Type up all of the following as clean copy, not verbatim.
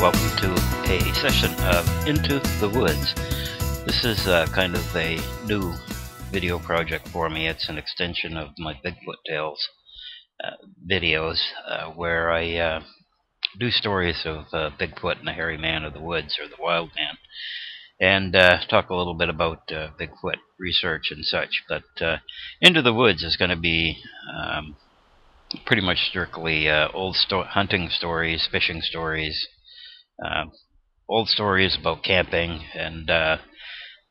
welcome to a session of Into the Woods. This is kind of a new video project for me. It's an extension of my Bigfoot Tales videos where I do stories of Bigfoot and the hairy man of the woods, or the wild man, and talk a little bit about Bigfoot research and such. But Into the Woods is going to be pretty much strictly old hunting stories, fishing stories, old stories about camping, and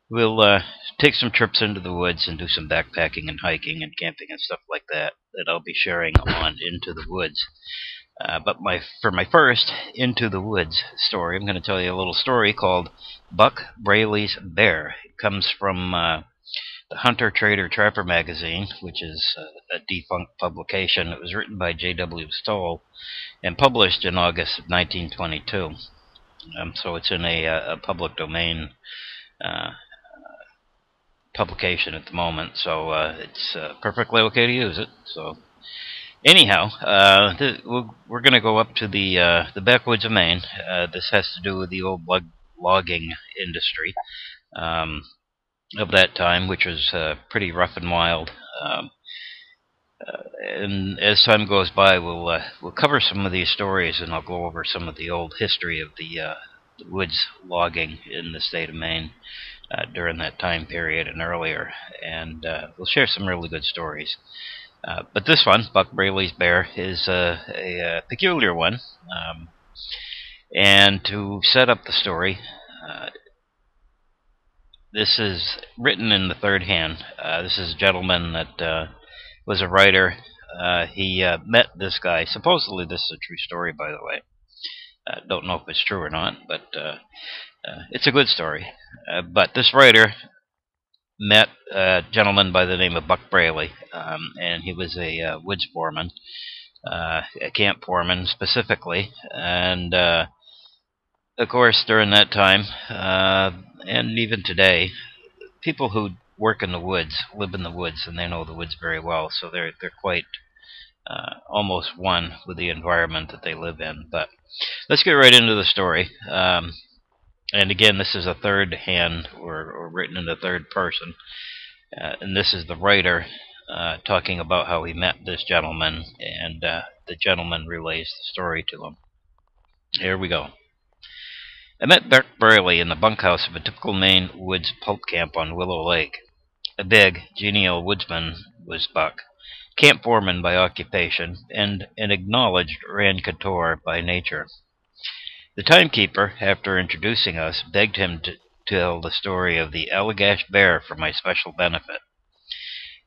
we'll take some trips into the woods and do some backpacking and hiking and camping and stuff like that I'll be sharing on Into the Woods. But for my first Into the Woods story, I'm going to tell you a little story called Buck Braley's Bear. It comes from the Hunter, Trader, Trapper magazine, which is a defunct publication. It was written by D.L.Soucy and published in August of 1922. So it's in a public domain publication at the moment, so it's perfectly okay to use it. So anyhow, we're going to go up to the backwoods of Maine. This has to do with the old logging industry of that time, which was pretty rough and wild. And as time goes by, we'll cover some of these stories, and I'll go over some of the old history of the woods logging in the state of Maine during that time period and earlier, and we'll share some really good stories. But this one, Buck Braley's Bear, is a peculiar one. And to set up the story, this is written in the third hand. This is a gentleman that was a writer. He met this guy. Supposedly this is a true story, by the way. Don't know if it's true or not, but it's a good story. But this writer met a gentleman by the name of Buck Braley, and he was a woods foreman, a camp foreman specifically. And of course, during that time, and even today, people who work in the woods live in the woods, and they know the woods very well, so they're quite almost one with the environment that they live in. But let's get right into the story. And again, this is a third hand, or written in the third person, and this is the writer talking about how he met this gentleman, and the gentleman relays the story to him. Here we go. I met Buck Braley in the bunkhouse of a typical Maine woods pulp camp on Willow Lake. A big, genial woodsman was Buck, camp foreman by occupation, and an acknowledged raconteur by nature. The timekeeper, after introducing us, begged him to tell the story of the Allagash bear for my special benefit.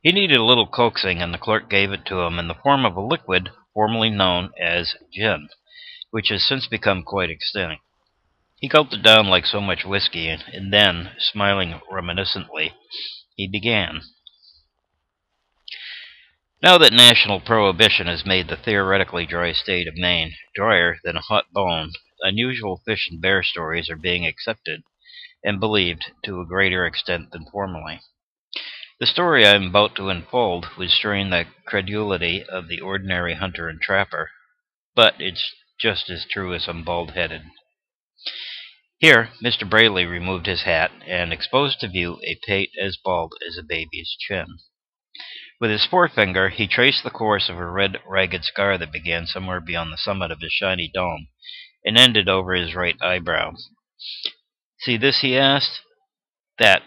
He needed a little coaxing, and the clerk gave it to him in the form of a liquid formerly known as gent, which has since become quite extinct. He gulped it down like so much whiskey, and then, smiling reminiscently, he began. Now that national prohibition has made the theoretically dry state of Maine drier than a hot bone, unusual fish and bear stories are being accepted and believed to a greater extent than formerly. The story I am about to unfold would strain the credulity of the ordinary hunter and trapper, but it's just as true as I'm bald-headed. Here, Mr. Braley removed his hat and exposed to view a pate as bald as a baby's chin. With his forefinger, he traced the course of a red, ragged scar that began somewhere beyond the summit of his shiny dome and ended over his right eyebrow. See this, he asked? That,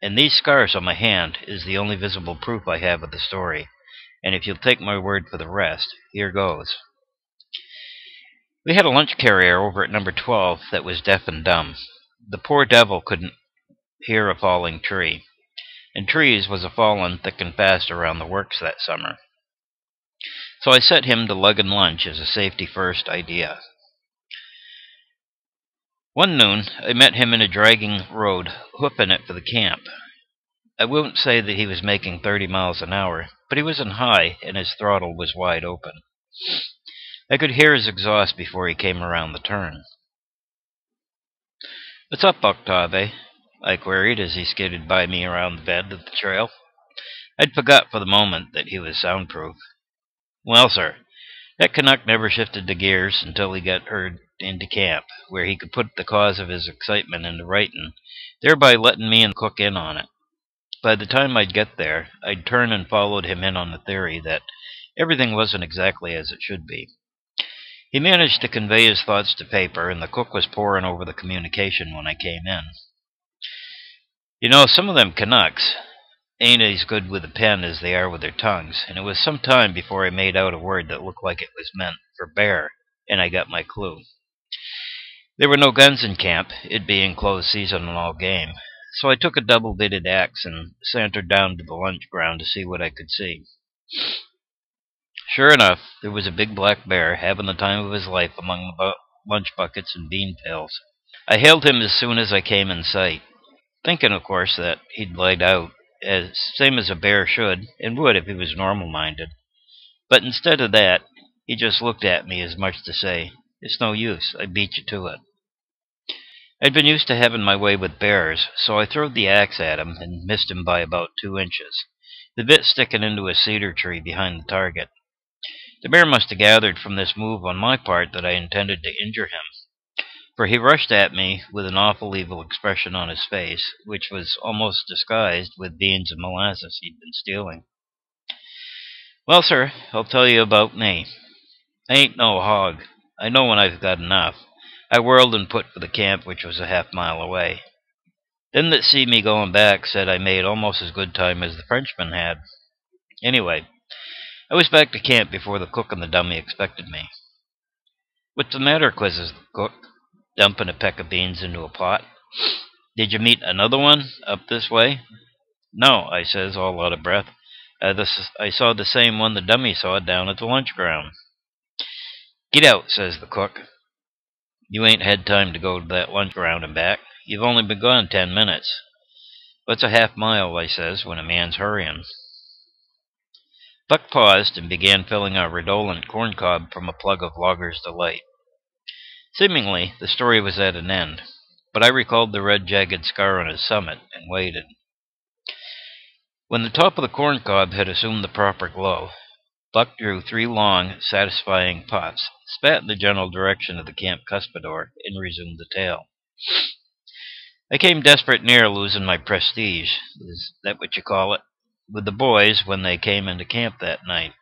and these scars on my hand, is the only visible proof I have of the story, and if you'll take my word for the rest, here goes. We had a lunch carrier over at number 12 that was deaf and dumb. The poor devil couldn't hear a falling tree, and trees was a fallen thick and fast around the works that summer. So I set him to lugging lunch as a safety first idea. One noon, I met him in a dragging road, hoofing it for the camp. I won't say that he was making 30 miles an hour, but he was in high, and his throttle was wide open. I could hear his exhaust before he came around the turn. "What's up, Octave?" I queried as he skidded by me around the bend of the trail. I'd forgot for the moment that he was soundproof. "Well, sir, that Canuck never shifted the gears until he got heard into camp, where he could put the cause of his excitement into writing, thereby letting me and the cook in on it. By the time I'd get there, I'd turned and followed him in on the theory that everything wasn't exactly as it should be. He managed to convey his thoughts to paper, and the cook was poring over the communication when I came in. You know, some of them Canucks ain't as good with a pen as they are with their tongues, and it was some time before I made out a word that looked like it was meant for bear, and I got my clue. There were no guns in camp, it being closed season and all game, so I took a double-bitted axe and sauntered down to the lunch ground to see what I could see. Sure enough, there was a big black bear having the time of his life among the lunch buckets and bean pails. I hailed him as soon as I came in sight, thinking, of course, that he'd laid out, same as a bear should, and would if he was normal-minded. But instead of that, he just looked at me as much to say, "It's no use, I beat you to it." I'd been used to having my way with bears, so I throwed the axe at him and missed him by about 2 inches, the bit sticking into a cedar tree behind the target. The bear must have gathered from this move on my part that I intended to injure him, for he rushed at me with an awful evil expression on his face, which was almost disguised with beans and molasses he'd been stealing. "Well, sir, I'll tell you about me. I ain't no hog. I know when I've got enough." I whirled and put for the camp, which was a half-mile away. Them that see me going back said I made almost as good time as the Frenchman had. Anyway, I was back to camp before the cook and the dummy expected me. "What's the matter?" quizzes the cook, dumping a peck of beans into a pot. "Did you meet another one up this way?" "No," I says, all out of breath. I saw the same one the dummy saw down at the lunch ground." "Get out," says the cook. "You ain't had time to go to that lunch ground and back. You've only been gone 10 minutes. What's a half-mile, I says, when a man's hurrying?" Buck paused and began filling a redolent corncob from a plug of Logger's Delight. Seemingly, the story was at an end, but I recalled the red jagged scar on his summit and waited. When the top of the corncob had assumed the proper glow, Buck drew 3 long, satisfying puffs, spat in the general direction of the camp cuspidor, and resumed the tale. "I came desperate near losing my prestige, is that what you call it, with the boys when they came into camp that night.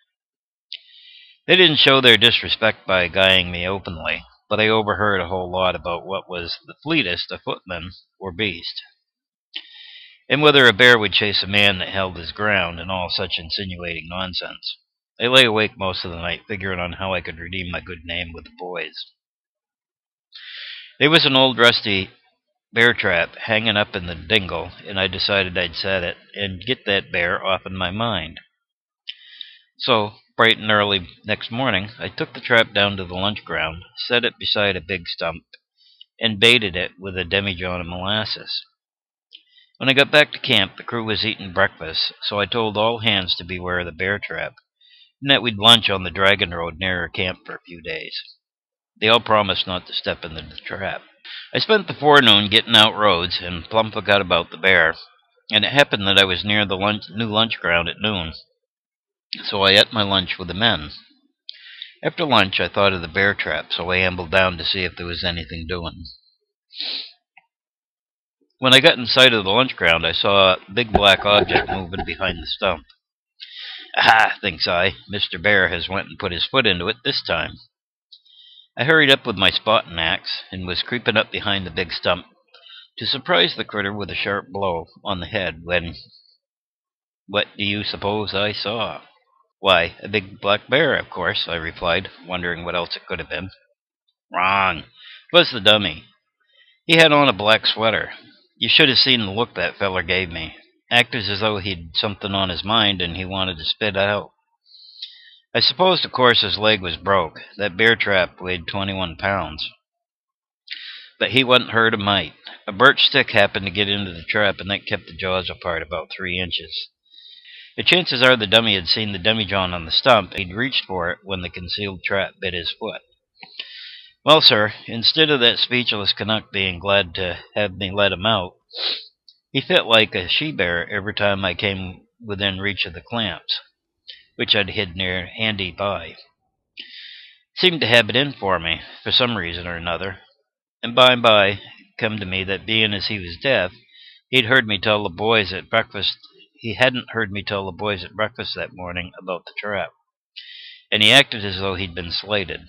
They didn't show their disrespect by guying me openly, but I overheard a whole lot about what was the fleetest, a footman or beast, and whether a bear would chase a man that held his ground, and all such insinuating nonsense. I lay awake most of the night figuring on how I could redeem my good name with the boys. There was an old rusty bear trap hanging up in the dingle, and I decided I'd set it and get that bear off in my mind. So, bright and early next morning, I took the trap down to the lunch ground, set it beside a big stump, and baited it with a demijohn of molasses. When I got back to camp, the crew was eating breakfast, so I told all hands to beware of the bear trap, and that we'd lunch on the Dragon Road near our camp for a few days. They all promised not to step into the trap. I spent the forenoon getting out roads, and plumb forgot about the bear, and it happened that I was near the new lunch ground at noon, so I ate my lunch with the men. After lunch, I thought of the bear trap, so I ambled down to see if there was anything doing. When I got in sight of the lunch ground, I saw a big black object moving behind the stump. "Aha," thinks I, "Mr. Bear has went and put his foot into it this time." I hurried up with my spotting axe, and was creeping up behind the big stump to surprise the critter with a sharp blow on the head when... what do you suppose I saw? "Why, a big black bear, of course," I replied, wondering what else it could have been. "Wrong. It was the dummy. He had on a black sweater. You should have seen the look that feller gave me. Acted as though he'd something on his mind and he wanted to spit out. I supposed, of course, his leg was broke. That bear trap weighed 21 pounds. But he wasn't hurt a mite. A birch stick happened to get into the trap, and that kept the jaws apart about 3 inches. The chances are the dummy had seen the demijohn on the stump, and he'd reached for it when the concealed trap bit his foot. Well, sir, instead of that speechless Canuck being glad to have me let him out, he fit like a she-bear every time I came within reach of the clamps, which I'd hid near handy by. Seemed to have it in for me, for some reason or another, and by it come to me that being as he was deaf, he hadn't heard me tell the boys at breakfast that morning about the trap, and he acted as though he'd been slated.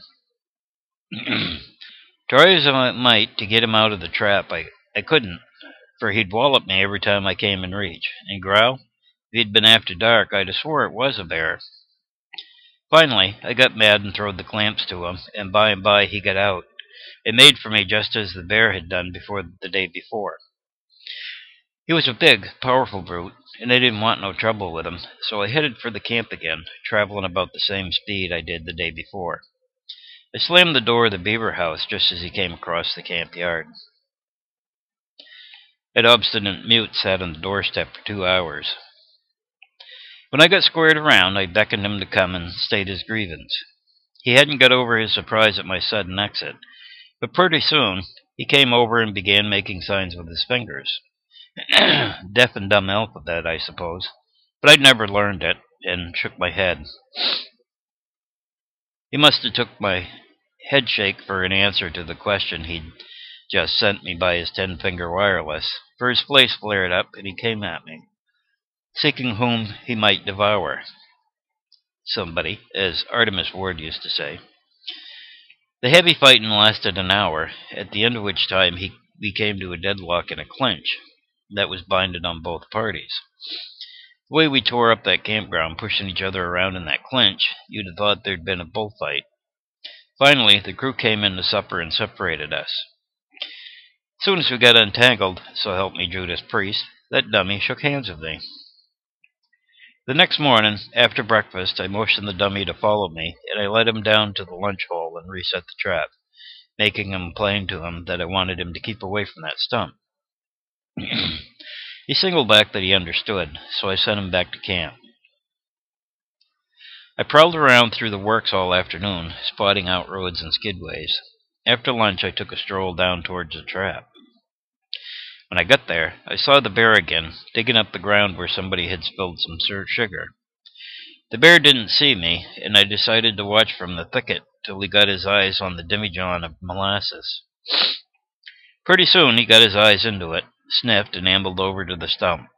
Try as I might to get him out of the trap, I couldn't, for he'd wallop me every time I came in reach, and growl. If he'd been after dark, I'd have swore it was a bear. Finally, I got mad and throwed the clamps to him, and by he got out. It made for me just as the bear had done the day before. He was a big, powerful brute, and I didn't want no trouble with him, so I headed for the camp again, traveling about the same speed I did the day before. I slammed the door of the beaver house just as he came across the camp yard. That obstinate mute sat on the doorstep for 2 hours. When I got squared around, I beckoned him to come and state his grievance. He hadn't got over his surprise at my sudden exit, but pretty soon he came over and began making signs with his fingers. Deaf and dumb alphabet, I suppose, but I'd never learned it, and shook my head. He must have took my head shake for an answer to the question he'd just sent me by his 10-finger wireless, for his face flared up and he came at me, seeking whom he might devour. Somebody, as Artemus Ward used to say. The heavy fighting lasted an hour, at the end of which time we came to a deadlock in a clinch that was binded on both parties. The way we tore up that campground, pushing each other around in that clinch, you'd have thought there'd been a bullfight. Finally, the crew came in to supper and separated us. As soon as we got untangled, so help me Judas Priest, that dummy shook hands with me. The next morning, after breakfast, I motioned the dummy to follow me, and I led him down to the lunch hole and reset the trap, making him plain to him that I wanted him to keep away from that stump. He singled back that he understood, so I sent him back to camp. I prowled around through the works all afternoon, spotting out roads and skidways. After lunch, I took a stroll down towards the trap. When I got there, I saw the bear again, digging up the ground where somebody had spilled some sugar. The bear didn't see me, and I decided to watch from the thicket till he got his eyes on the demijohn of molasses. Pretty soon he got his eyes into it, sniffed, and ambled over to the stump.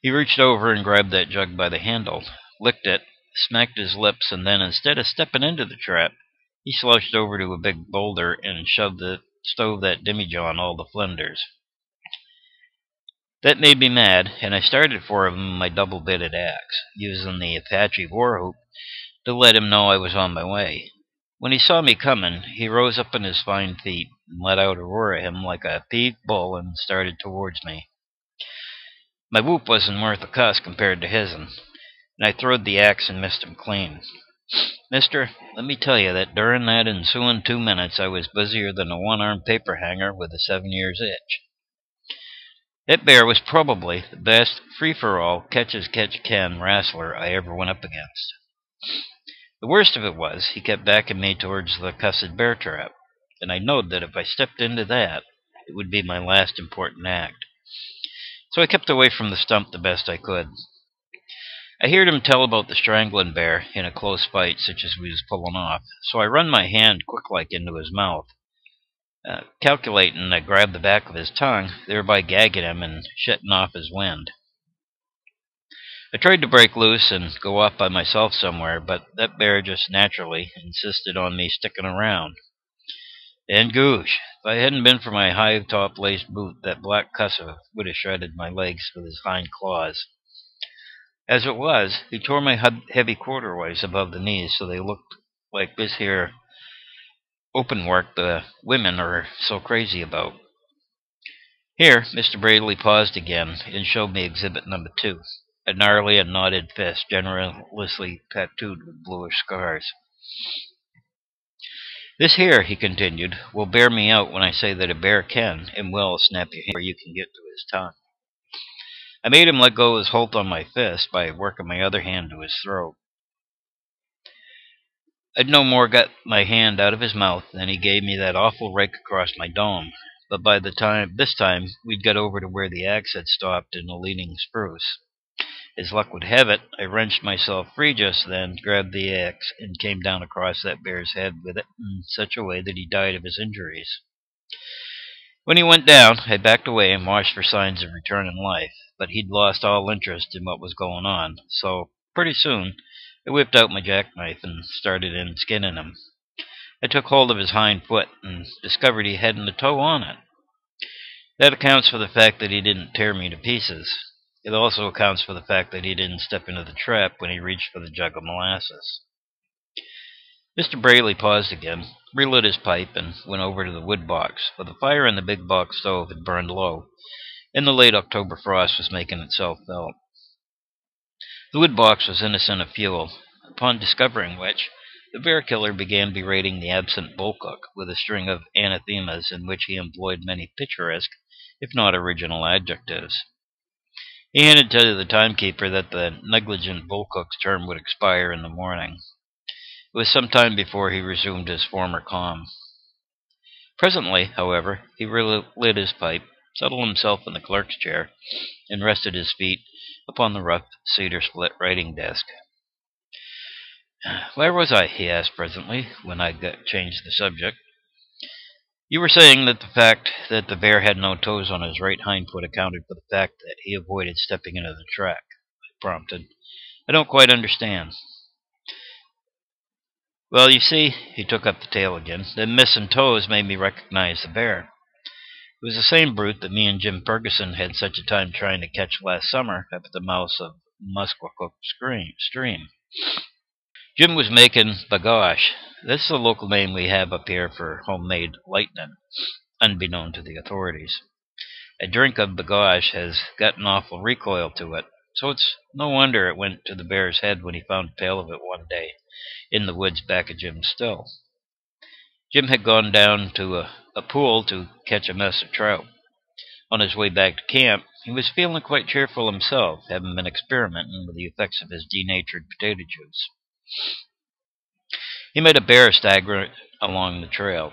He reached over and grabbed that jug by the handle, licked it, smacked his lips, and then, instead of stepping into the trap, he slouched over to a big boulder and stove that demijohn all the flinders. That made me mad, and I started for him with my double-bitted axe, using the Apache war whoop to let him know I was on my way. When he saw me coming, he rose up on his fine feet and let out a roar at him like a peeved bull and started towards me. My whoop wasn't worth a cuss compared to his'n, and I throwed the axe and missed him clean. Mister, let me tell you that during that ensuing 2 minutes I was busier than a one-armed paper hanger with a 7-years itch. That bear was probably the best free-for-all catch-as-catch-can wrestler I ever went up against. The worst of it was, he kept backing me towards the cussed bear trap, and I knowed that if I stepped into that, it would be my last important act. So I kept away from the stump the best I could. I heard him tell about the strangling bear in a close fight such as we was pulling off, so I run my hand quick-like into his mouth, calculating to grab the back of his tongue, thereby gagging him and shutting off his wind. I tried to break loose and go off by myself somewhere, but that bear just naturally insisted on me sticking around. And goosh, if I hadn't been for my high-top laced boot, that black cusser would have shredded my legs with his hind claws. As it was, he tore my heavy corduroys above the knees so they looked like this here open work the women are so crazy about. Here, Mr. Braley paused again and showed me exhibit number 2, a gnarly and knotted fist generously tattooed with bluish scars. This here, he continued, will bear me out when I say that a bear can and will snap your hand before you can get to his tongue. I made him let go of his hold on my fist by working my other hand to his throat. I'd no more got my hand out of his mouth than he gave me that awful rake across my dome, but by this time we'd got over to where the axe had stopped in a leaning spruce, As luck would have it, I wrenched myself free just then, grabbed the axe, and came down across that bear's head with it in such a way that he died of his injuries. When he went down, I backed away and watched for signs of returning life, but he'd lost all interest in what was going on, so pretty soon I whipped out my jackknife and started in skinning him. I took hold of his hind foot and discovered he hadn't a toe on it. That accounts for the fact that he didn't tear me to pieces. It also accounts for the fact that he didn't step into the trap when he reached for the jug of molasses. Mr. Braley paused again, relit his pipe, and went over to the wood box, for the fire in the big box stove had burned low, and the late October frost was making itself felt. The wood box was innocent of fuel, upon discovering which, the bear killer began berating the absent bull cook with a string of anathemas in which he employed many picturesque, if not original, adjectives. He hinted to the timekeeper that the negligent bull cook's term would expire in the morning. It was some time before he resumed his former calm. Presently, however, he relit his pipe, settled himself in the clerk's chair, and rested his feet upon the rough cedar-split writing desk. "Where was I?" he asked presently, when I changed the subject. "You were saying that the fact that the bear had no toes on his right hind foot accounted for the fact that he avoided stepping into the track," I prompted. "I don't quite understand." "Well, you see," he took up the tale again, "the missing toes made me recognize the bear. It was the same brute that me and Jim Ferguson had such a time trying to catch last summer up at the mouth of Musquecook Stream. Jim was making bygone. That's the local name we have up here for homemade lightning, unbeknown to the authorities. A drink of bygone has got an awful recoil to it, so it's no wonder it went to the bear's head when he found a pail of it one day in the woods back of Jim's still. Jim had gone down to a pool to catch a mess of trout. On his way back to camp, he was feeling quite cheerful himself, having been experimenting with the effects of his denatured potato juice. He met a bear staggering along the trail.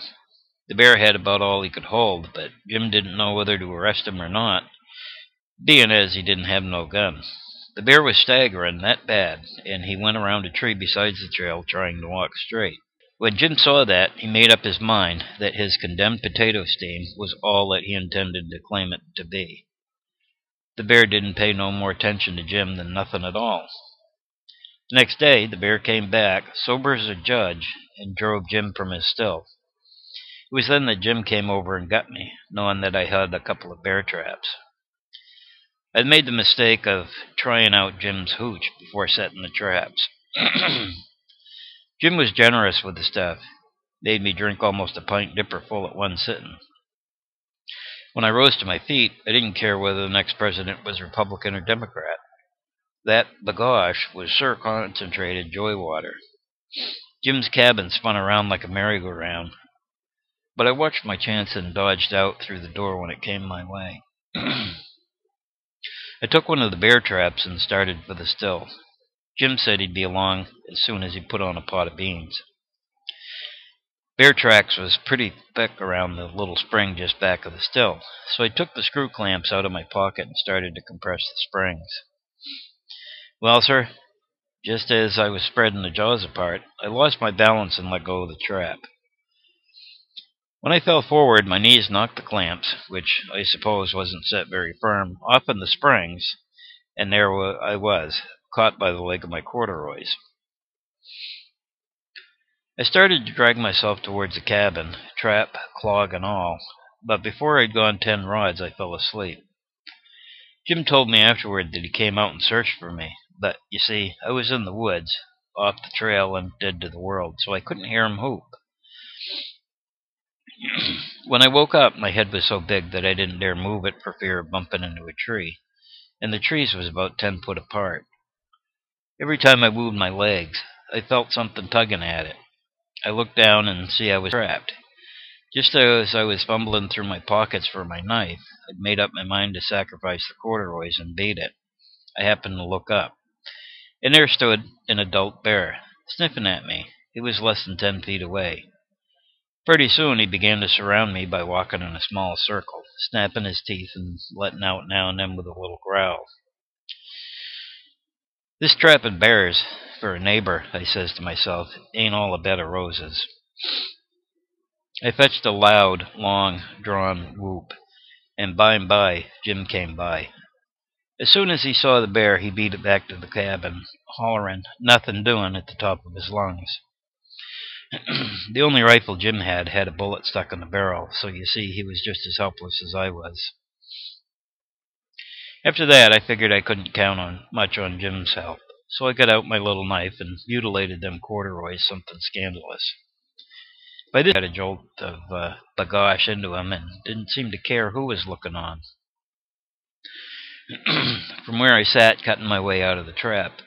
The bear had about all he could hold, but Jim didn't know whether to arrest him or not, being as he didn't have no gun. The bear was staggering that bad, and he went around a tree beside the trail trying to walk straight. When Jim saw that, he made up his mind that his condemned potato steam was all that he intended to claim it to be. The bear didn't pay no more attention to Jim than nothing at all. The next day, the bear came back, sober as a judge, and drove Jim from his still. It was then that Jim came over and got me, knowing that I had a couple of bear traps. I'd made the mistake of trying out Jim's hooch before setting the traps. Jim was generous with the stuff, made me drink almost a pint dipper full at one sitting. When I rose to my feet, I didn't care whether the next president was Republican or Democrat. That bygone was sure concentrated joy water. Jim's cabin spun around like a merry-go-round, but I watched my chance and dodged out through the door when it came my way. I took one of the bear traps and started for the still. Jim said he'd be along as soon as he put on a pot of beans. Bear tracks was pretty thick around the little spring just back of the still, so I took the screw clamps out of my pocket and started to compress the springs. Well, sir, just as I was spreading the jaws apart, I lost my balance and let go of the trap. When I fell forward, my knees knocked the clamps, which I suppose wasn't set very firm, off in the springs, and there I was, caught by the leg of my corduroys. I started to drag myself towards the cabin, trap, clog, and all, but before I'd gone 10 rods, I fell asleep. Jim told me afterward that he came out and searched for me, but, you see, I was in the woods, off the trail and dead to the world, so I couldn't hear him hoop. When I woke up, my head was so big that I didn't dare move it for fear of bumping into a tree, and the trees was about 10 foot apart. Every time I moved my legs, I felt something tugging at it. I looked down and see I was trapped. Just as I was fumbling through my pockets for my knife, I'd made up my mind to sacrifice the corduroys and beat it. I happened to look up, and there stood an adult bear, sniffing at me. He was less than 10 feet away. Pretty soon he began to surround me by walking in a small circle, snapping his teeth and letting out now and then with a little growl. This trapping bears for a neighbor, I says to myself, ain't all a bed of roses. I fetched a loud, long, drawn whoop, and by Jim came by. As soon as he saw the bear, he beat it back to the cabin, hollering, "Nothing doing," at the top of his lungs. The only rifle Jim had a bullet stuck in the barrel, so you see he was just as helpless as I was. After that, I figured I couldn't count much on Jim's help, so I got out my little knife and mutilated them corduroys something scandalous. By this, I had a jolt of bagosh into him and didn't seem to care who was looking on. From where I sat cutting my way out of the trap,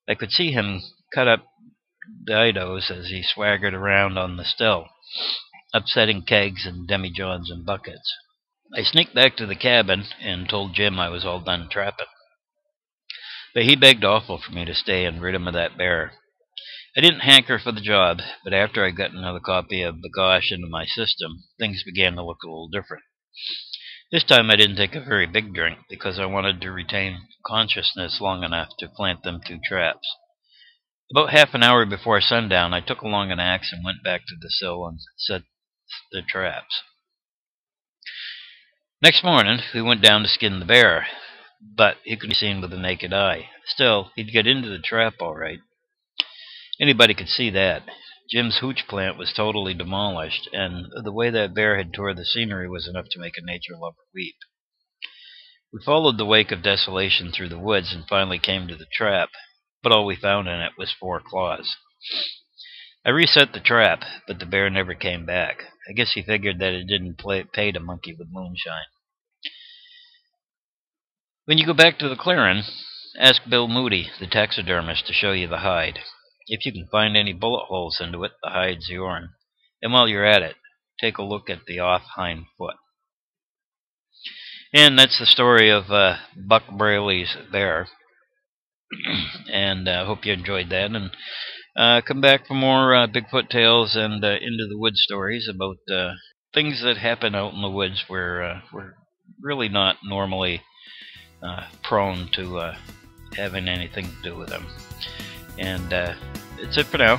I could see him cut up didos as he swaggered around on the still, upsetting kegs and demijohns and buckets. I sneaked back to the cabin and told Jim I was all done trapping. But he begged awful for me to stay and rid him of that bear. I didn't hanker for the job, but after I got another copy of Bagosh into my system, things began to look a little different. This time I didn't take a very big drink because I wanted to retain consciousness long enough to plant them 2 traps. About half an hour before sundown, I took along an axe and went back to the sill and set the traps. Next morning, we went down to skin the bear, but he could be seen with the naked eye. Still, he'd get into the trap all right. Anybody could see that. Jim's hooch plant was totally demolished, and the way that bear had tore the scenery was enough to make a nature lover weep. We followed the wake of desolation through the woods and finally came to the trap, but all we found in it was 4 claws. I reset the trap, but the bear never came back. I guess he figured that it didn't pay to monkey with moonshine. When you go back to the clearing, ask Bill Moody, the taxidermist, to show you the hide. If you can find any bullet holes into it, the hide's yourn. And while you're at it, take a look at the off hind foot. And that's the story of Buck Braley's bear. And I hope you enjoyed that. And come back for more Bigfoot Tales and Into the Woods stories about things that happen out in the woods where we're really not normally prone to having anything to do with them. And that's it for now.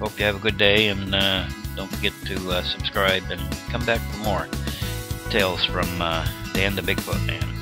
Hope you have a good day, and don't forget to subscribe and come back for more tales from Dan the Bigfoot Man.